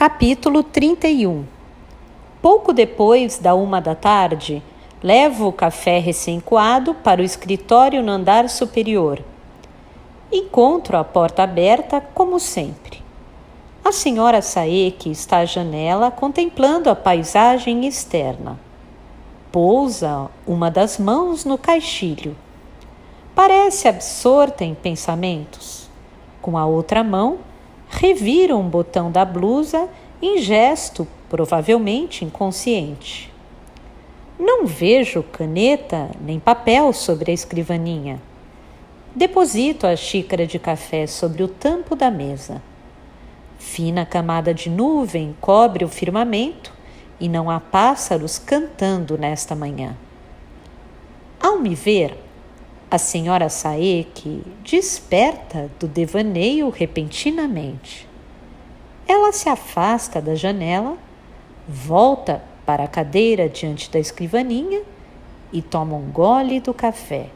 Capítulo 31. Pouco depois da 1 da tarde, levo o café recém-coado para o escritório no andar superior. Encontro a porta aberta, como sempre. A senhora Saeki está à janela contemplando a paisagem externa. Pousa uma das mãos no caixilho. Parece absorta em pensamentos. Com a outra mão, revira um botão da blusa em gesto provavelmente inconsciente. Não vejo caneta nem papel sobre a escrivaninha. Deposito a xícara de café sobre o tampo da mesa. Fina camada de nuvem cobre o firmamento e não há pássaros cantando nesta manhã. Ao me ver, a senhora Saeki desperta do devaneio repentinamente. Ela se afasta da janela, volta para a cadeira diante da escrivaninha e toma um gole do café.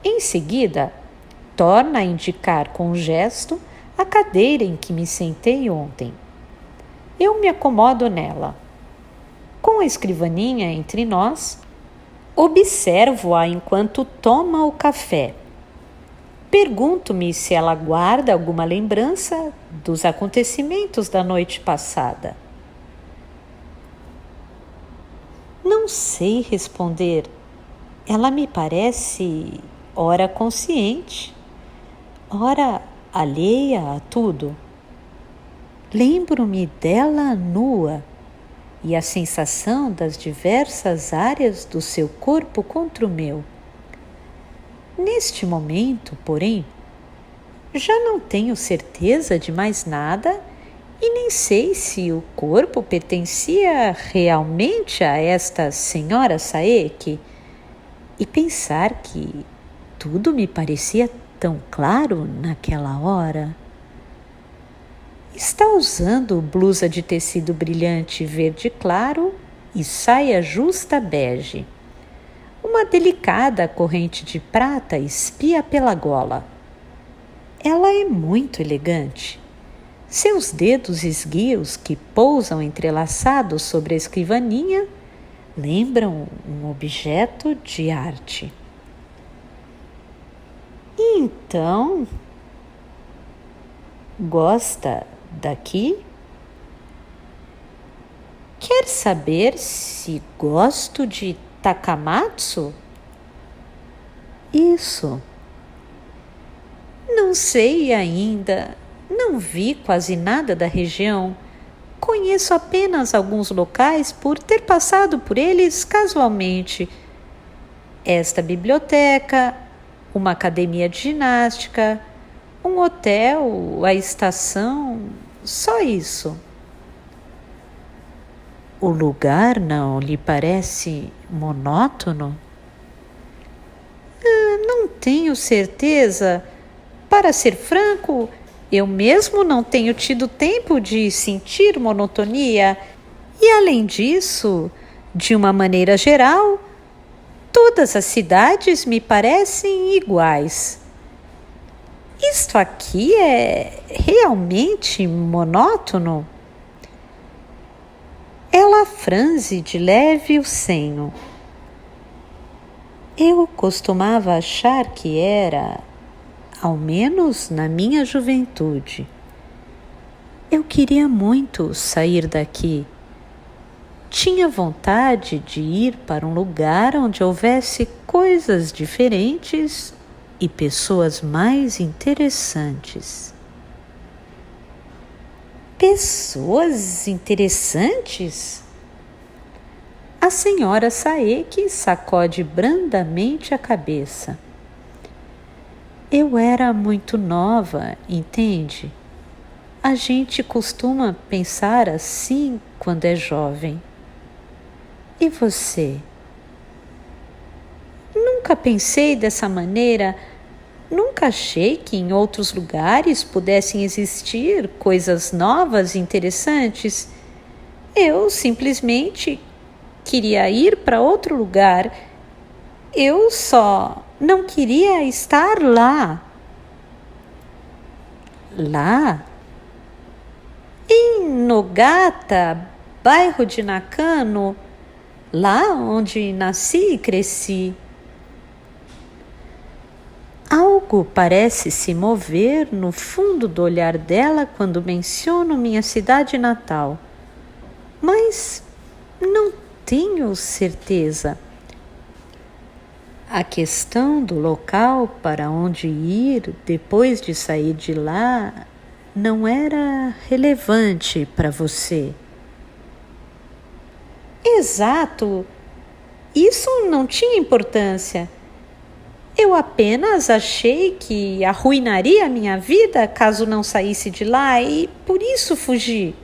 Em seguida, torna a indicar com um gesto a cadeira em que me sentei ontem. Eu me acomodo nela. Com a escrivaninha entre nós, observo-a enquanto toma o café. Pergunto-me se ela guarda alguma lembrança dos acontecimentos da noite passada. Não sei responder. Ela me parece ora consciente, ora alheia a tudo. Lembro-me dela nua e a sensação das diversas áreas do seu corpo contra o meu. Neste momento, porém, já não tenho certeza de mais nada e nem sei se o corpo pertencia realmente a esta senhora Saeki. E pensar que tudo me parecia tão claro naquela hora. Está usando blusa de tecido brilhante verde claro e saia justa bege. Uma delicada corrente de prata espia pela gola. Ela é muito elegante. Seus dedos esguios que pousam entrelaçados sobre a escrivaninha lembram um objeto de arte. Então, gosta daqui? Quer saber se gosto de Takamatsu? Isso. Não sei ainda. Não vi quase nada da região. Conheço apenas alguns locais por ter passado por eles casualmente. Esta biblioteca, uma academia de ginástica, um hotel, a estação, só isso. O lugar não lhe parece monótono? Não tenho certeza. Para ser franco, eu mesmo não tenho tido tempo de sentir monotonia. E além disso, de uma maneira geral, todas as cidades me parecem iguais. Isto aqui é realmente monótono? Ela franze de leve o senho. Eu costumava achar que era, ao menos na minha juventude. Eu queria muito sair daqui. Tinha vontade de ir para um lugar onde houvesse coisas diferentes e pessoas mais interessantes. Pessoas interessantes? A senhora Saeki sacode brandamente a cabeça. Eu era muito nova, entende? A gente costuma pensar assim quando é jovem. E você? Nunca pensei dessa maneira. Nunca achei que em outros lugares pudessem existir coisas novas e interessantes. Eu simplesmente queria ir para outro lugar. Eu só não queria estar lá. Lá? Em Nogata, bairro de Nakano, lá onde nasci e cresci. Algo parece se mover no fundo do olhar dela quando menciono minha cidade natal, mas não tenho certeza. A questão do local para onde ir depois de sair de lá não era relevante para você. Exato. Isso não tinha importância. Eu apenas achei que arruinaria a minha vida caso não saísse de lá e por isso fugi.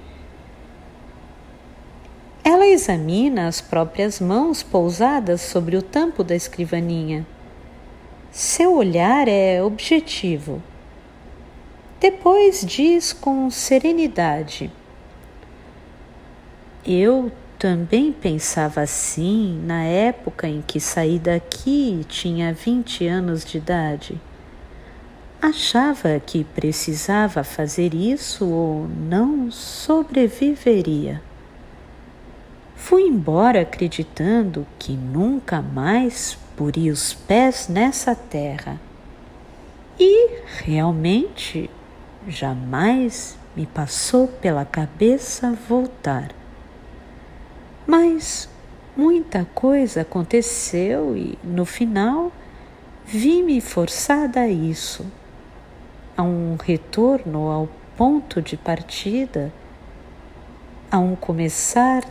Ela examina as próprias mãos pousadas sobre o tampo da escrivaninha. Seu olhar é objetivo. Depois diz com serenidade: eu também pensava assim na época em que saí daqui e tinha 20 anos de idade. Achava que precisava fazer isso ou não sobreviveria. Fui embora acreditando que nunca mais poria os pés nessa terra. E, realmente, jamais me passou pela cabeça voltar. Mas muita coisa aconteceu e, no final, vi-me forçada a isso, a um retorno ao ponto de partida, a um começar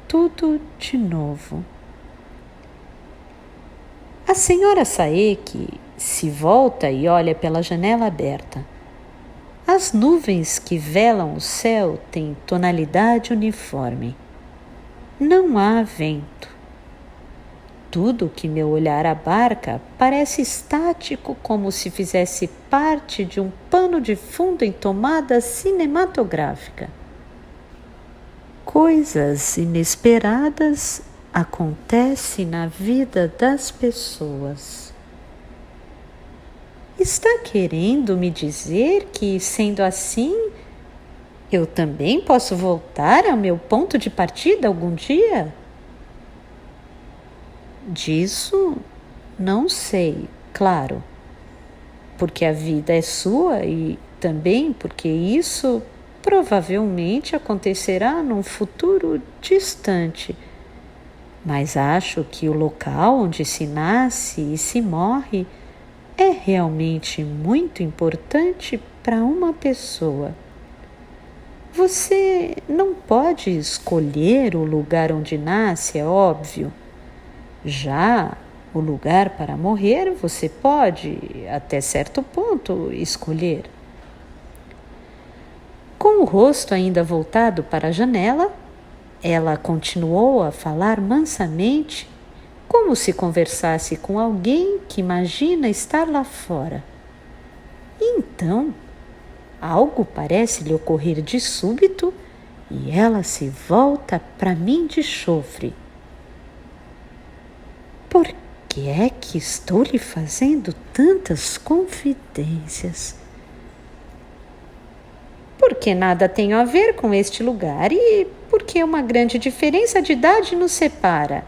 tudo de novo. A senhora Saeki se volta e olha pela janela aberta. As nuvens que velam o céu têm tonalidade uniforme. Não há vento. Tudo que meu olhar abarca parece estático, como se fizesse parte de um pano de fundo em tomada cinematográfica. Coisas inesperadas acontecem na vida das pessoas. Está querendo me dizer que, sendo assim, eu também posso voltar ao meu ponto de partida algum dia? Disso não sei, claro, porque a vida é sua e também porque isso provavelmente acontecerá num futuro distante. Mas acho que o local onde se nasce e se morre é realmente muito importante para uma pessoa. Você não pode escolher o lugar onde nasce, é óbvio. Já o lugar para morrer você pode, até certo ponto, escolher. Com o rosto ainda voltado para a janela, ela continuou a falar mansamente, como se conversasse com alguém que imagina estar lá fora. Então, algo parece lhe ocorrer de súbito e ela se volta para mim de chofre. Por que é que estou lhe fazendo tantas confidências? Porque nada tem a ver com este lugar e porque uma grande diferença de idade nos separa.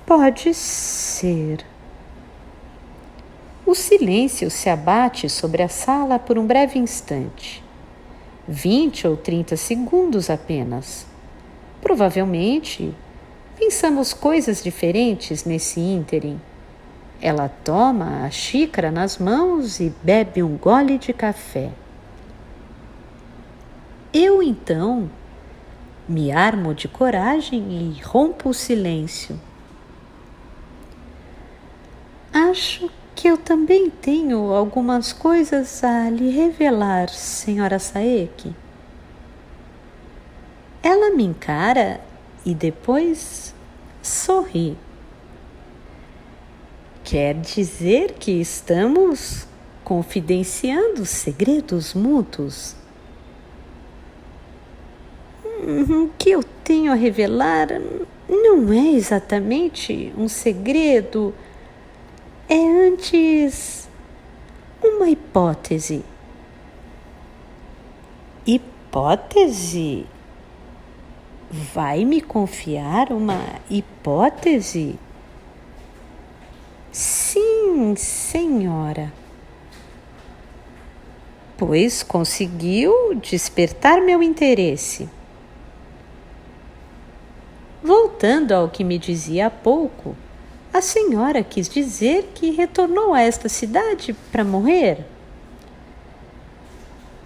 Pode ser. O silêncio se abate sobre a sala por um breve instante. 20 ou 30 segundos apenas. Provavelmente, pensamos coisas diferentes nesse ínterim. Ela toma a xícara nas mãos e bebe um gole de café. Eu, então, me armo de coragem e rompo o silêncio. Acho que eu também tenho algumas coisas a lhe revelar, senhora Saeki. Ela me encara e depois sorri. Quer dizer que estamos confidenciando segredos mútuos? O que eu tenho a revelar não é exatamente um segredo. É antes uma hipótese. Hipótese? Vai me confiar uma hipótese? Sim, senhora. Pois conseguiu despertar meu interesse. Voltando ao que me dizia há pouco, a senhora quis dizer que retornou a esta cidade para morrer?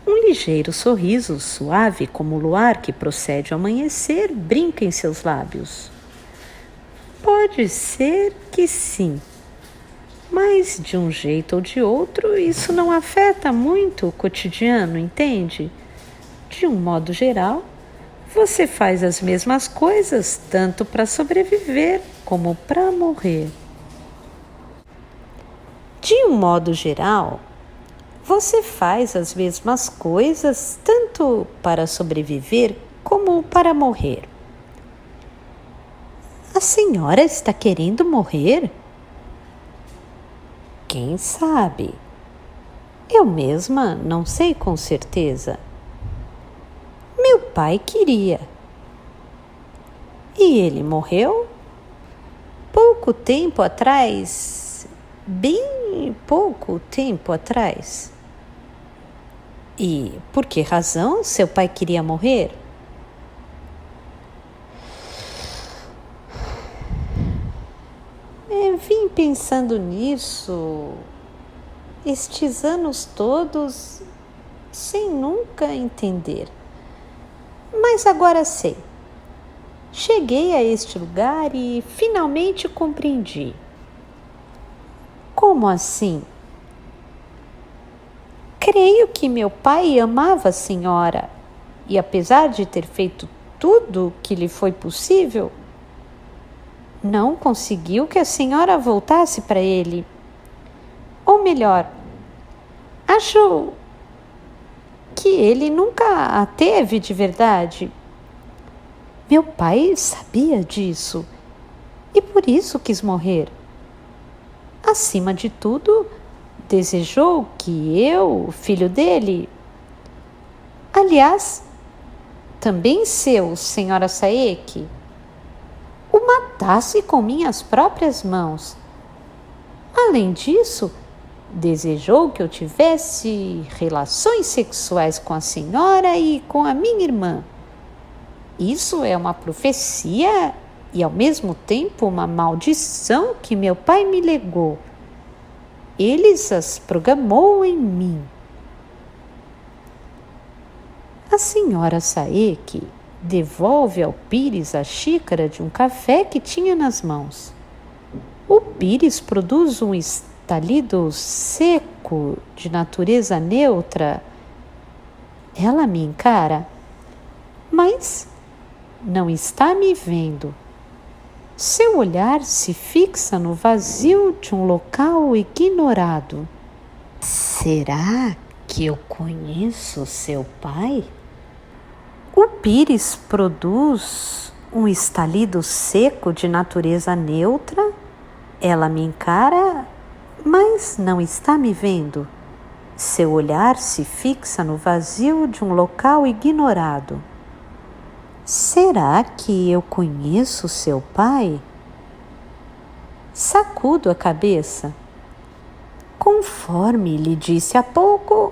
Um ligeiro sorriso, suave como o luar que procede ao amanhecer, brinca em seus lábios. Pode ser que sim, mas de um jeito ou de outro, isso não afeta muito o cotidiano, entende? De um modo geral, você faz as mesmas coisas tanto para sobreviver como para morrer. De um modo geral, você faz as mesmas coisas tanto para sobreviver como para morrer. A senhora está querendo morrer? Quem sabe? Eu mesma não sei com certeza. Meu pai queria. E ele morreu? Pouco tempo atrás, bem pouco tempo atrás. E por que razão seu pai queria morrer? Vim pensando nisso estes anos todos sem nunca entender. Mas agora sei. Cheguei a este lugar e finalmente compreendi. Como assim? Creio que meu pai amava a senhora e, apesar de ter feito tudo o que lhe foi possível, não conseguiu que a senhora voltasse para ele. Ou melhor, acho que ele nunca a teve de verdade. Meu pai sabia disso e por isso quis morrer. Acima de tudo, desejou que eu, filho dele, aliás, também seu, senhora Saeki, o matasse com minhas próprias mãos. Além disso, desejou que eu tivesse relações sexuais com a senhora e com a minha irmã. Isso é uma profecia e, ao mesmo tempo, uma maldição que meu pai me legou. Ele as programou em mim. A senhora Saeki devolve ao Pires a xícara de um café que tinha nas mãos. O Pires produz um estalido seco de natureza neutra. Ela me encara, mas não está me vendo. Seu olhar se fixa no vazio de um local ignorado. Será que eu conheço seu pai? O Pires produz um estalido seco de natureza neutra. Ela me encara, mas não está me vendo. Seu olhar se fixa no vazio de um local ignorado. Será que eu conheço seu pai? Sacudo a cabeça. Conforme lhe disse há pouco,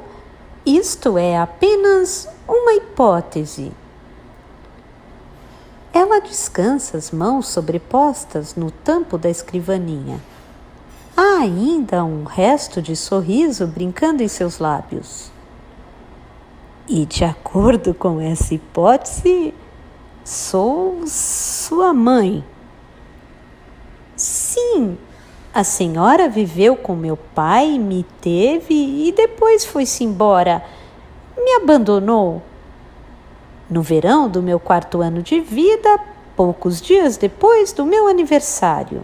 isto é apenas uma hipótese. Ela descansa as mãos sobrepostas no tampo da escrivaninha. Há ainda um resto de sorriso brincando em seus lábios. E de acordo com essa hipótese, sou sua mãe. Sim, a senhora viveu com meu pai, me teve e depois foi-se embora. Me abandonou. No verão do meu 4º ano de vida, poucos dias depois do meu aniversário.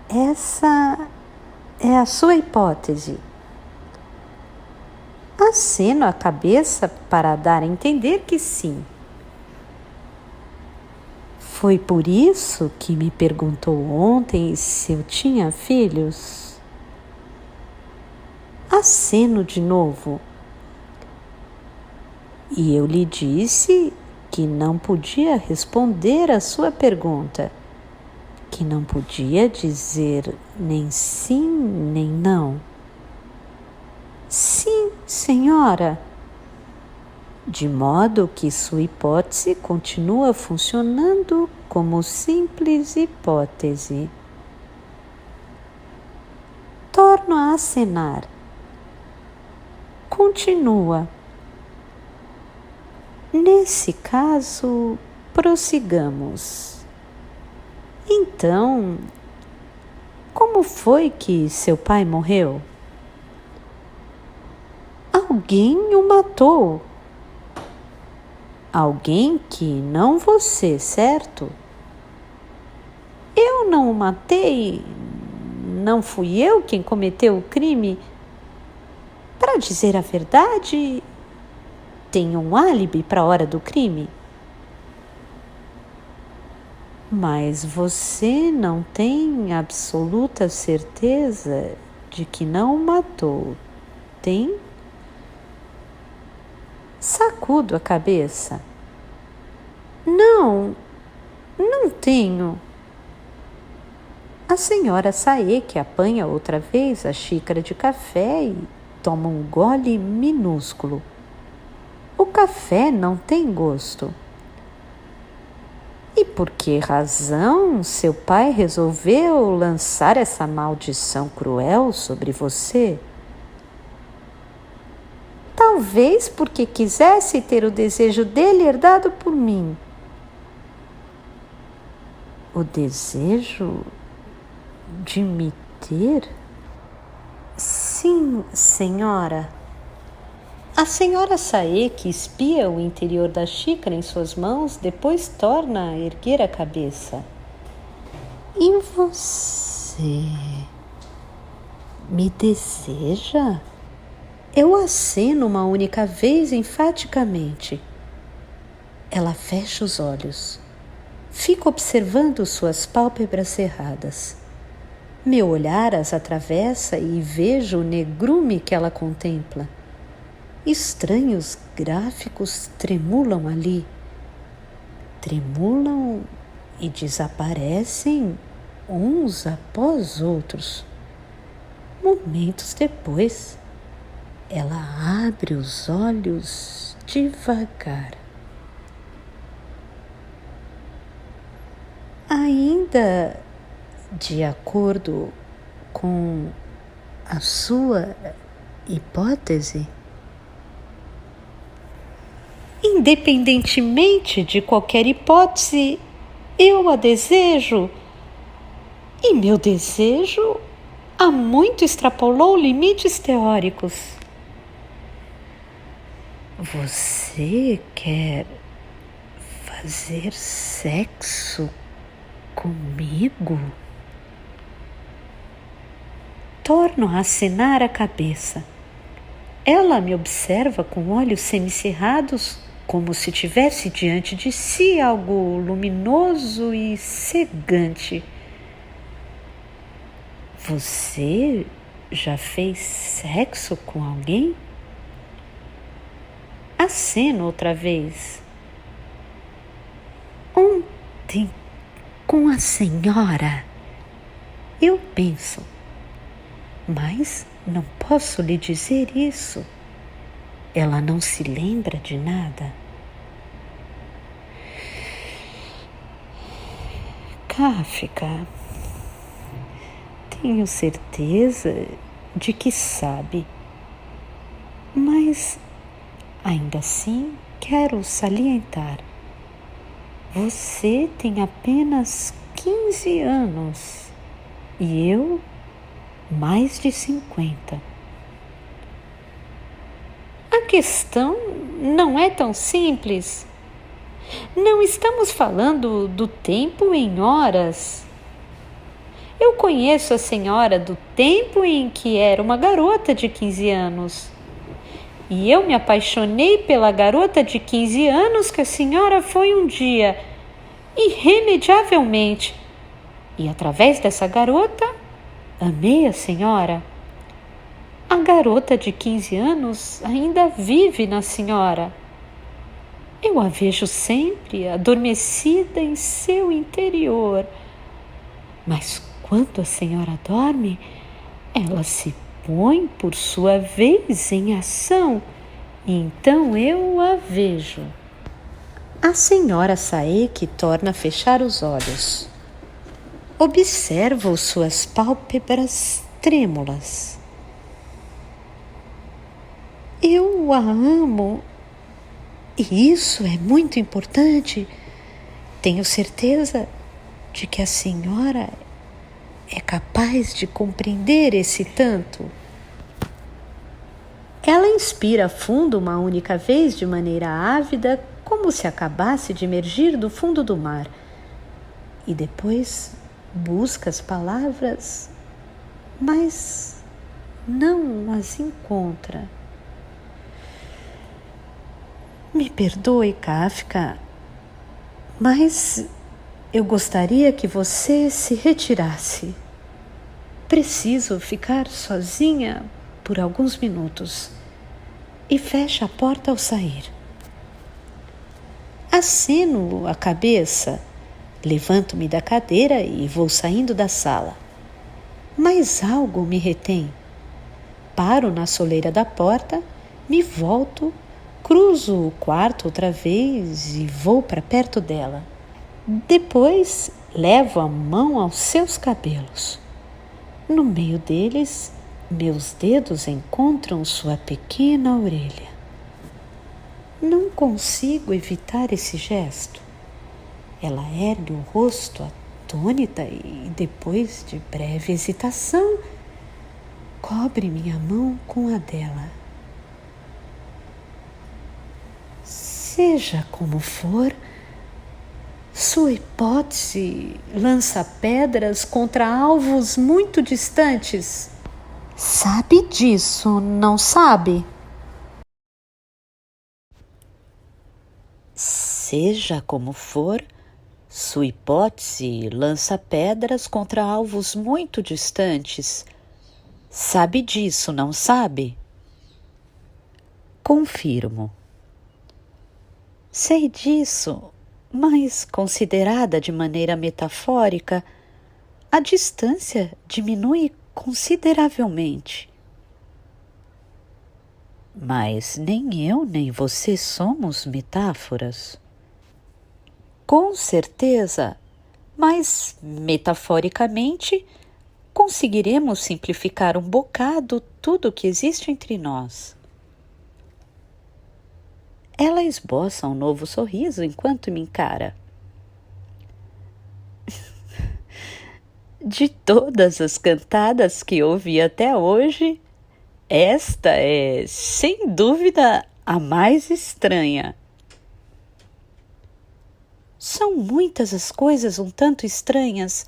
Essa é a sua hipótese. Aceno a cabeça para dar a entender que sim. Foi por isso que me perguntou ontem se eu tinha filhos? Aceno de novo. E eu lhe disse que não podia responder à sua pergunta, que não podia dizer nem sim nem não. Sim, senhora. De modo que sua hipótese continua funcionando como simples hipótese. Torno a acenar. Continua. Nesse caso, prossigamos. Então, como foi que seu pai morreu? Alguém o matou. Alguém que não você, certo? Eu não o matei. Não fui eu quem cometeu o crime. Para dizer a verdade, tenho um álibi para a hora do crime. Mas você não tem absoluta certeza de que não o matou, tem? Sacudo a cabeça. Não tenho. A senhora Saeki apanha outra vez a xícara de café e toma um gole minúsculo. O café não tem gosto. E por que razão seu pai resolveu lançar essa maldição cruel sobre você? Talvez porque quisesse ter o desejo dele herdado por mim. O desejo de me ter? Sim, senhora. A senhora Saeki espia o interior da xícara em suas mãos, depois torna a erguer a cabeça. E você me deseja? Eu aceno uma única vez enfaticamente. Ela fecha os olhos. Fico observando suas pálpebras cerradas. Meu olhar as atravessa e vejo o negrume que ela contempla. Estranhos gráficos tremulam ali. Tremulam e desaparecem uns após outros. Momentos depois, ela abre os olhos devagar. Ainda de acordo com a sua hipótese, independentemente de qualquer hipótese, eu a desejo. E meu desejo há muito extrapolou limites teóricos. Você quer fazer sexo comigo? Torno a acenar a cabeça. Ela me observa com olhos semicerrados, como se tivesse diante de si algo luminoso e cegante. Você já fez sexo com alguém? Aceno outra vez. Ontem, com a senhora. Eu penso, mas não posso lhe dizer isso. Ela não se lembra de nada. Kafka, tenho certeza de que sabe, mas ainda assim quero salientar. Você tem apenas 15 anos e eu mais de 50. A questão não é tão simples. Não estamos falando do tempo em horas. Eu conheço a senhora do tempo em que era uma garota de 15 anos. E eu me apaixonei pela garota de 15 anos que a senhora foi um dia, irremediavelmente. E através dessa garota, amei a senhora. A garota de 15 anos ainda vive na senhora. Eu a vejo sempre adormecida em seu interior. Mas quando a senhora dorme, ela se põe por sua vez em ação, e então eu a vejo. A senhora Saeki torna a fechar os olhos. Observo suas pálpebras trêmulas. Eu a amo, e isso é muito importante. Tenho certeza de que a senhora é capaz de compreender esse tanto. Ela inspira fundo uma única vez de maneira ávida, como se acabasse de emergir do fundo do mar, e depois busca as palavras, mas não as encontra. Me perdoe, Kafka, mas eu gostaria que você se retirasse. Preciso ficar sozinha por alguns minutos. E fecha a porta ao sair. Aceno a cabeça, levanto-me da cadeira e vou saindo da sala. Mas algo me retém. Paro na soleira da porta, me volto, cruzo o quarto outra vez e vou para perto dela. Depois levo a mão aos seus cabelos. No meio deles, meus dedos encontram sua pequena orelha. Não consigo evitar esse gesto. Ela ergue o rosto atônita e, depois de breve hesitação, cobre minha mão com a dela. Seja como for, sua hipótese lança pedras contra alvos muito distantes. Sabe disso, não sabe? Seja como for, sua hipótese lança pedras contra alvos muito distantes. Sabe disso, não sabe? Confirmo. Sei disso, mas considerada de maneira metafórica, a distância diminui consideravelmente. Mas nem eu nem você somos metáforas. Com certeza, mas metaforicamente conseguiremos simplificar um bocado tudo o que existe entre nós. Ela esboça um novo sorriso enquanto me encara. De todas as cantadas que ouvi até hoje, esta é, sem dúvida, a mais estranha. São muitas as coisas um tanto estranhas,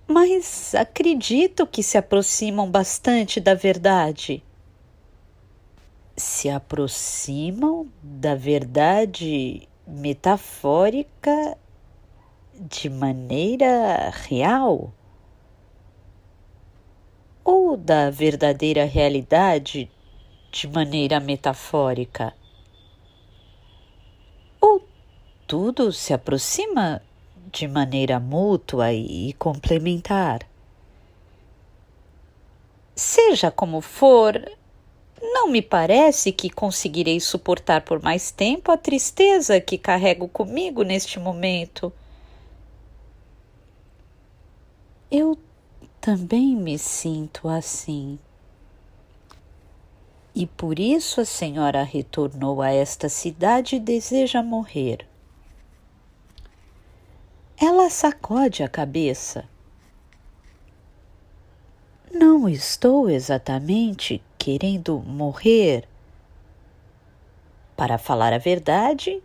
mas acredito que se aproximam bastante da verdade. Se aproximam da verdade metafórica de maneira real? Ou da verdadeira realidade de maneira metafórica? Ou tudo se aproxima de maneira mútua e complementar? Seja como for, não me parece que conseguirei suportar por mais tempo a tristeza que carrego comigo neste momento. Eu também me sinto assim. E por isso a senhora retornou a esta cidade e deseja morrer. Ela sacode a cabeça. Não estou exatamente querendo morrer. Para falar a verdade,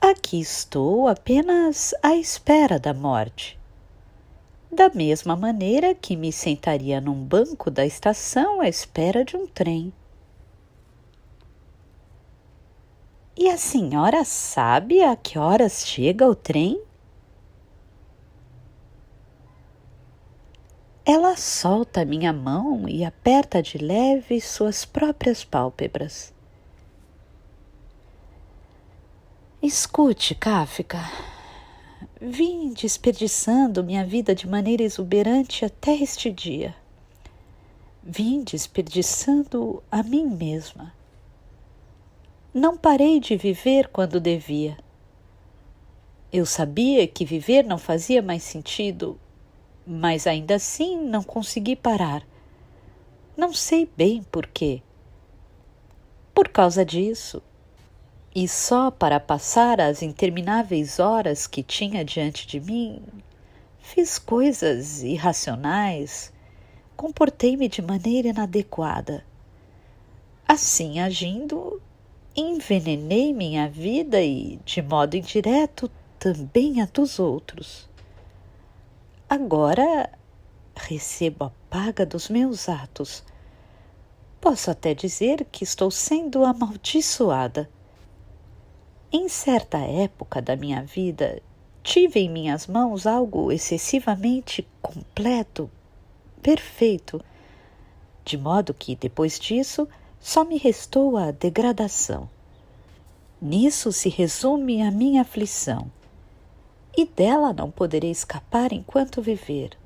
aqui estou apenas à espera da morte. Da mesma maneira que me sentaria num banco da estação à espera de um trem. E a senhora sabe a que horas chega o trem? Ela solta minha mão e aperta de leve suas próprias pálpebras. Escute, Kafka. Vim desperdiçando minha vida de maneira exuberante até este dia. Vim desperdiçando a mim mesma. Não parei de viver quando devia. Eu sabia que viver não fazia mais sentido, mas ainda assim não consegui parar. Não sei bem por quê. Por causa disso. E só para passar as intermináveis horas que tinha diante de mim, fiz coisas irracionais, comportei-me de maneira inadequada. Assim agindo, envenenei minha vida e, de modo indireto, também a dos outros. Agora recebo a paga dos meus atos. Posso até dizer que estou sendo amaldiçoada. Em certa época da minha vida, tive em minhas mãos algo excessivamente completo, perfeito, de modo que, depois disso, só me restou a degradação. Nisso se resume a minha aflição, e dela não poderei escapar enquanto viver,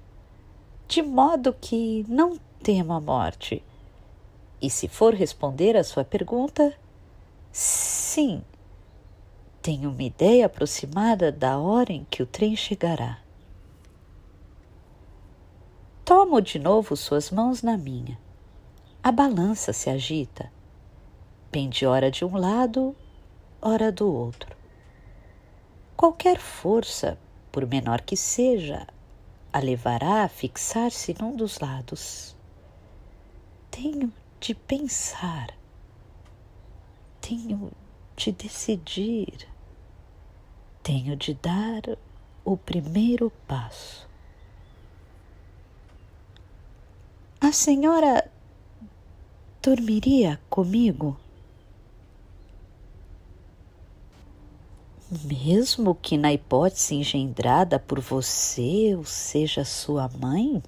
de modo que não temo a morte. E se for responder à sua pergunta, sim, tenho uma ideia aproximada da hora em que o trem chegará. Tomo de novo suas mãos na minha. A balança se agita. Pende ora de um lado, ora do outro. Qualquer força, por menor que seja, a levará a fixar-se num dos lados. Tenho de pensar. Tenho de decidir. Tenho de dar o primeiro passo. A senhora dormiria comigo? Mesmo que na hipótese engendrada por você eu seja sua mãe?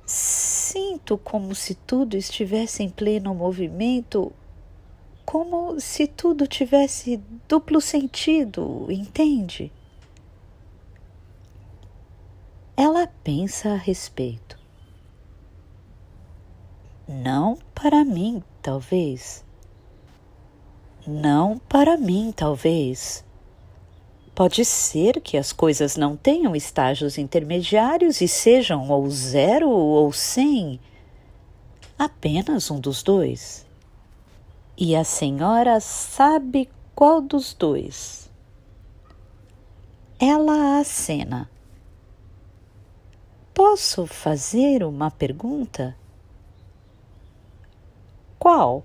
Sinto como se tudo estivesse em pleno movimento, como se tudo tivesse duplo sentido, entende? Ela pensa a respeito. Não para mim, talvez. Não para mim, talvez. Pode ser que as coisas não tenham estágios intermediários e sejam ou 0 ou 100, apenas um dos dois. E a senhora sabe qual dos dois? Ela acena. Posso fazer uma pergunta? Qual?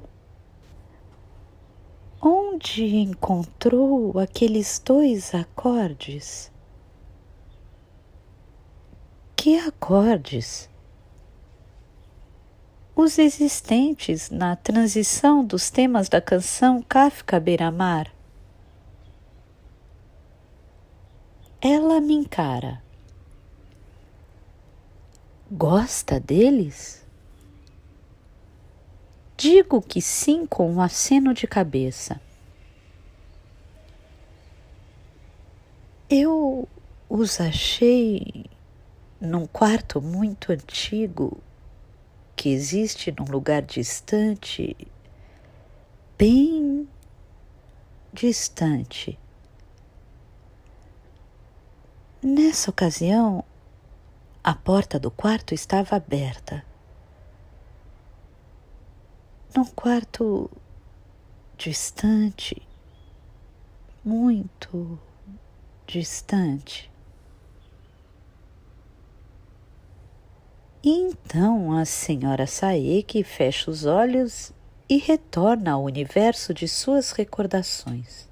Onde encontrou aqueles 2 acordes? Que acordes? Os existentes na transição dos temas da canção Kafka Beira-Mar. Ela me encara. Gosta deles? Digo que sim com um aceno de cabeça. Eu os achei num quarto muito antigo que existe num lugar distante, bem distante. Nessa ocasião, a porta do quarto estava aberta. Num quarto distante, muito distante. E então a senhora Saeki fecha os olhos e retorna ao universo de suas recordações.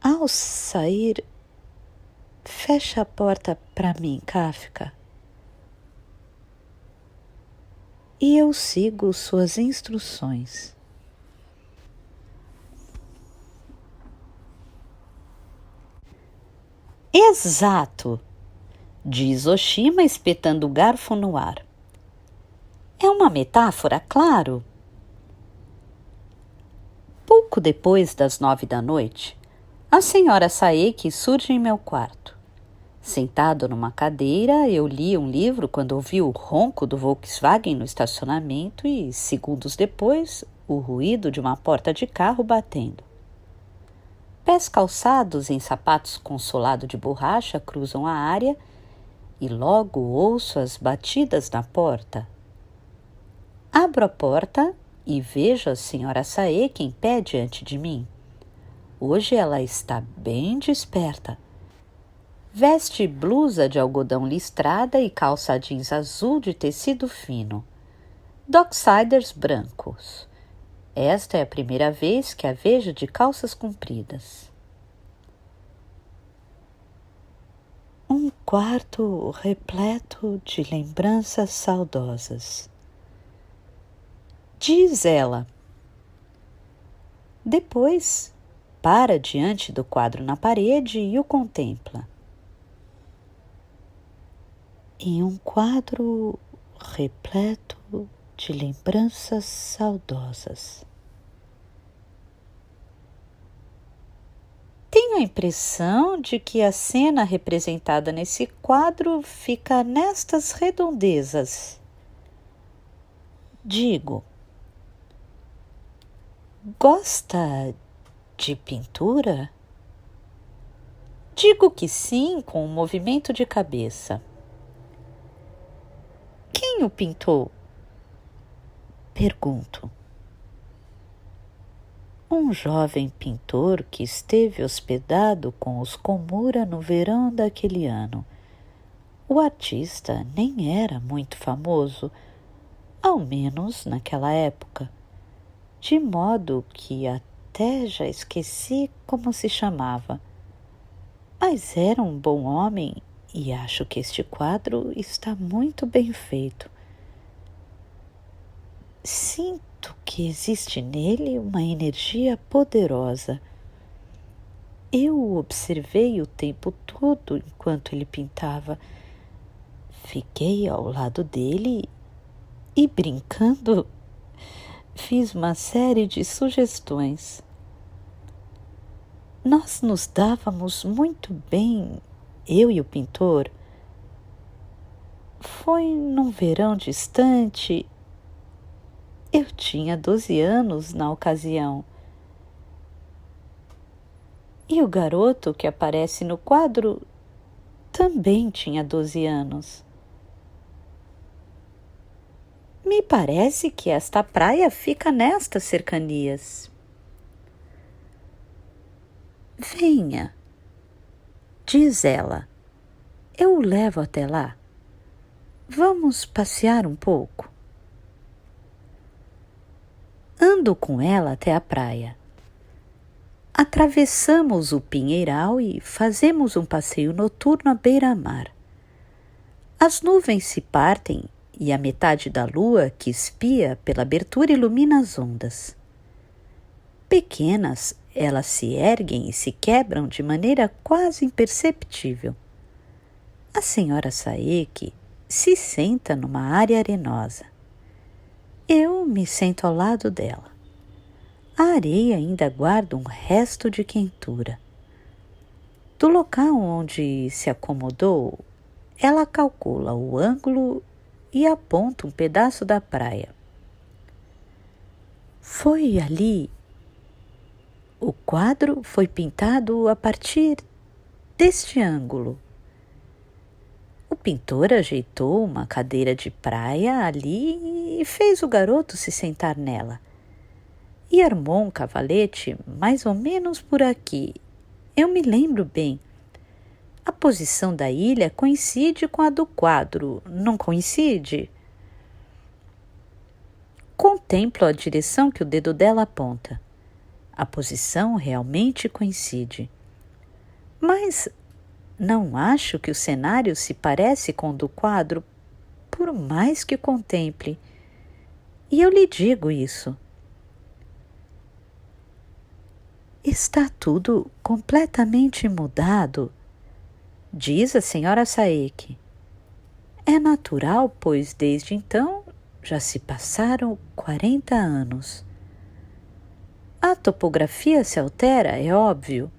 Ao sair, fecha a porta para mim, Kafka. E eu sigo suas instruções. Exato, diz Oshima espetando o garfo no ar. É uma metáfora, claro. Pouco depois das 9 da noite, a senhora Saeki surge em meu quarto. Sentado numa cadeira, eu li um livro quando ouvi o ronco do Volkswagen no estacionamento e, segundos depois, o ruído de uma porta de carro batendo. Pés calçados em sapatos com solado de borracha cruzam a área e logo ouço as batidas na porta. Abro a porta e vejo a senhora Saeki em pé diante de mim. Hoje ela está bem desperta. Veste blusa de algodão listrada e calça jeans azul de tecido fino. Docksiders brancos. Esta é a primeira vez que a vejo de calças compridas. Um quarto repleto de lembranças saudosas, diz ela. Depois, para diante do quadro na parede e o contempla. Em um quadro repleto de lembranças saudosas. Tenho a impressão de que a cena representada nesse quadro fica nestas redondezas. Digo, gosta de pintura? Digo que sim, com um movimento de cabeça. Quem o pintou? Pergunto. Um jovem pintor que esteve hospedado com os Komura no verão daquele ano. O artista nem era muito famoso, ao menos naquela época, de modo que até já esqueci como se chamava. Mas era um bom homem e acho que este quadro está muito bem feito. Sinto que existe nele uma energia poderosa. Eu o observei o tempo todo enquanto ele pintava. Fiquei ao lado dele e, brincando, fiz uma série de sugestões. Nós nos dávamos muito bem, eu e o pintor. Foi num verão distante. Eu tinha 12 anos na ocasião. E o garoto que aparece no quadro também tinha 12 anos. Me parece que esta praia fica nestas cercanias. Venha, diz ela. Eu o levo até lá. Vamos passear um pouco. Ando com ela até a praia. Atravessamos o pinheiral e fazemos um passeio noturno à beira-mar. As nuvens se partem e a metade da lua que espia pela abertura ilumina as ondas. Pequenas, elas se erguem e se quebram de maneira quase imperceptível. A senhora Saeki se senta numa área arenosa. Eu me sento ao lado dela. A areia ainda guarda um resto de quentura. Do local onde se acomodou, ela calcula o ângulo e aponta um pedaço da praia. Foi ali. O quadro foi pintado a partir deste ângulo. O pintor ajeitou uma cadeira de praia ali e fez o garoto se sentar nela. E armou um cavalete mais ou menos por aqui. Eu me lembro bem. A posição da ilha coincide com a do quadro, não coincide? Contemplo a direção que o dedo dela aponta. A posição realmente coincide. Mas não acho que o cenário se parece com o do quadro, por mais que contemple. E eu lhe digo isso. Está tudo completamente mudado, diz a senhora Saeki. É natural, pois desde então Já se passaram 40 anos. A topografia se altera, é óbvio.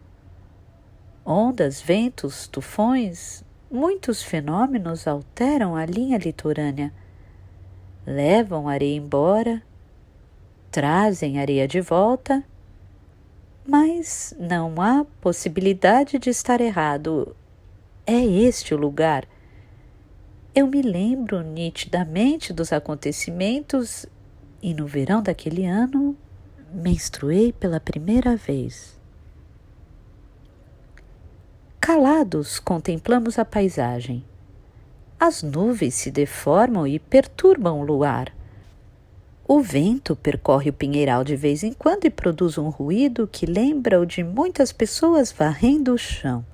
Ondas, ventos, tufões, muitos fenômenos alteram a linha litorânea. Levam areia embora, trazem areia de volta, mas não há possibilidade de estar errado. É este o lugar. Eu me lembro nitidamente dos acontecimentos e no verão daquele ano menstruei pela primeira vez. Calados, contemplamos a paisagem. As nuvens se deformam e perturbam o luar. O vento percorre o pinheiral de vez em quando e produz um ruído que lembra o de muitas pessoas varrendo o chão.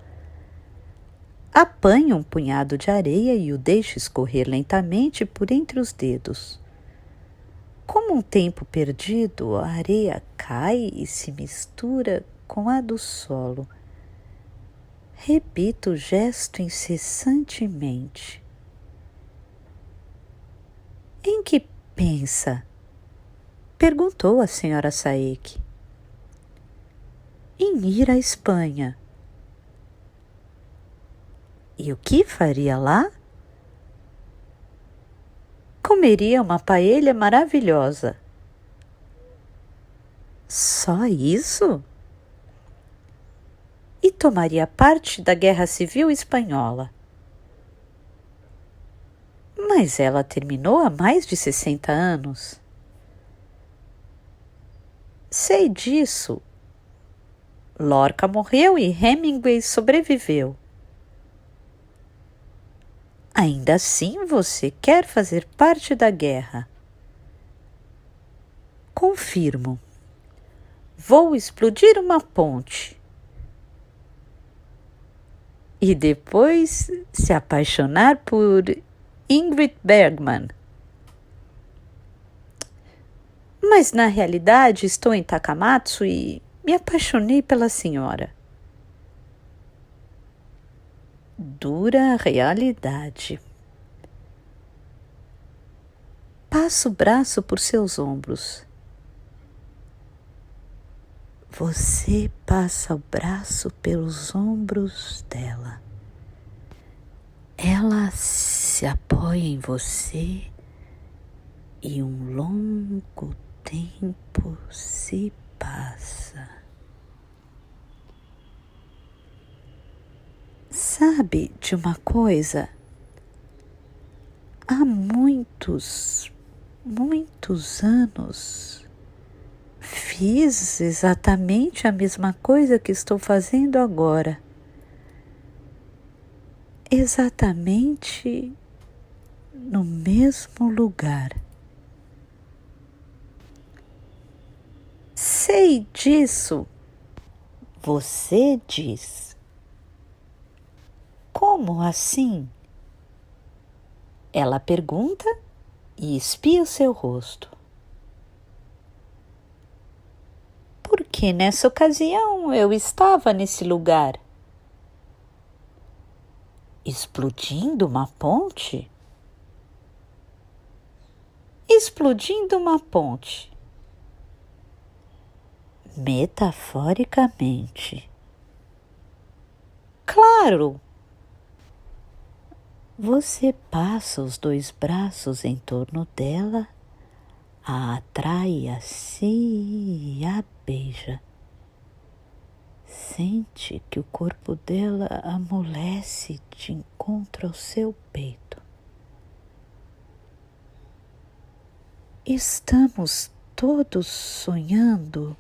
Apanha um punhado de areia e o deixa escorrer lentamente por entre os dedos. Como um tempo perdido, a areia cai e se mistura com a do solo. Repito o gesto incessantemente. Em que pensa? Perguntou a senhora Saeki. Em ir à Espanha. E o que faria lá? Comeria uma paella maravilhosa. Só isso? E tomaria parte da Guerra Civil Espanhola. Mas ela terminou há mais de 60 anos. Sei disso. Lorca morreu e Hemingway sobreviveu. Ainda assim você quer fazer parte da guerra? Confirmo. Vou explodir uma ponte. E depois se apaixonar por Ingrid Bergman. Mas na realidade estou em Takamatsu e me apaixonei pela senhora. Dura realidade. Passa o braço por seus ombros. Você passa o braço pelos ombros dela. Ela se apoia em você e um longo tempo se passa. Sabe de uma coisa? Há muitos anos fiz exatamente a mesma coisa que estou fazendo agora. Exatamente no mesmo lugar. Sei disso. Você diz. Como assim? Ela pergunta e espia o seu rosto. Porque nessa ocasião eu estava nesse lugar. Explodindo uma ponte? Explodindo uma ponte. Metaforicamente. Claro! Você passa os dois braços em torno dela, a atrai a si e a beija. Sente que o corpo dela amolece de encontro ao seu peito. Estamos todos sonhando,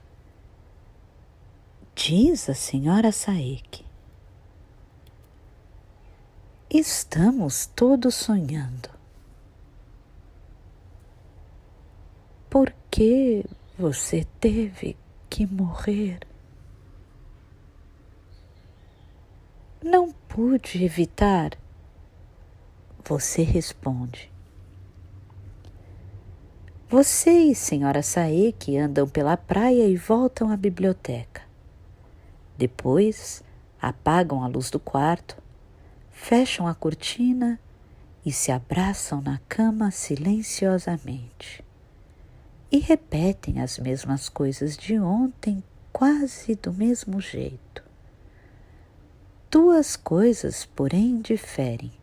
diz a senhora Saeki. Estamos todos sonhando. Por que você teve que morrer? Não pude evitar. Você responde. Você e senhora Saeki andam pela praia e voltam à biblioteca. Depois, apagam a luz do quarto, fecham a cortina e se abraçam na cama silenciosamente e repetem as mesmas coisas de ontem quase do mesmo jeito. Duas coisas, porém, diferem.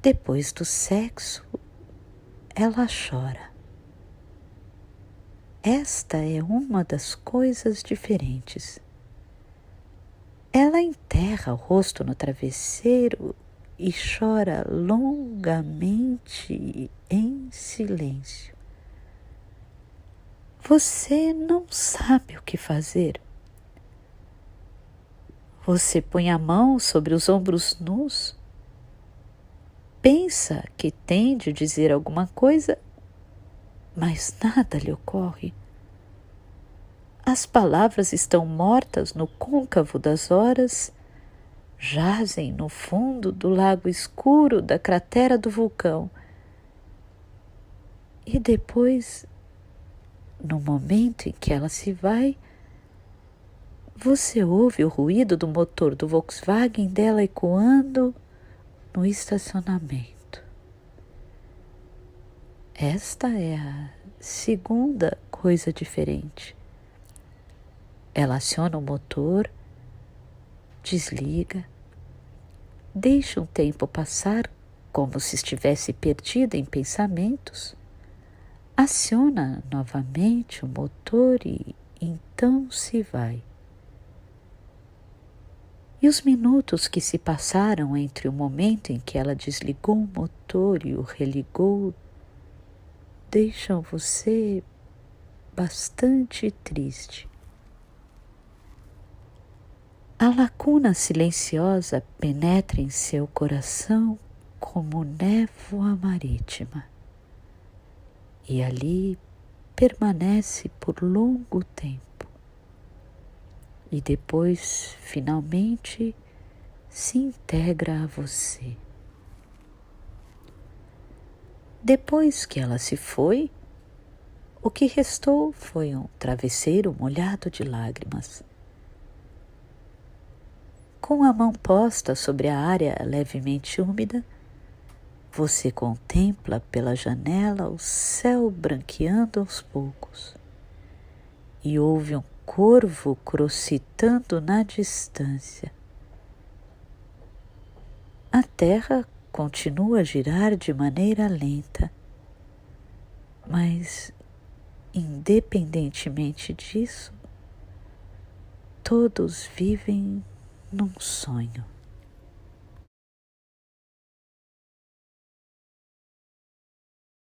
Depois do sexo, ela chora. Esta é uma das coisas diferentes. Ela enterra o rosto no travesseiro e chora longamente em silêncio. Você não sabe o que fazer. Você põe a mão sobre os ombros nus, pensa que tem de dizer alguma coisa, mas nada lhe ocorre. As palavras estão mortas no côncavo das horas, jazem no fundo do lago escuro da cratera do vulcão. E depois, no momento em que ela se vai, você ouve o ruído do motor do Volkswagen dela ecoando no estacionamento. Esta é a segunda coisa diferente. Ela aciona o motor, desliga, deixa um tempo passar como se estivesse perdida em pensamentos, aciona novamente o motor e então se vai. E os minutos que se passaram entre o momento em que ela desligou o motor e o religou deixam você bastante triste. A lacuna silenciosa penetra em seu coração como névoa marítima e ali permanece por longo tempo. E depois, finalmente, se integra a você. Depois que ela se foi, o que restou foi um travesseiro molhado de lágrimas. Com a mão posta sobre a área levemente úmida, você contempla pela janela o céu branqueando aos poucos e ouve um corvo crocitando na distância. A terra continua a girar de maneira lenta, mas, independentemente disso, todos vivem num sonho.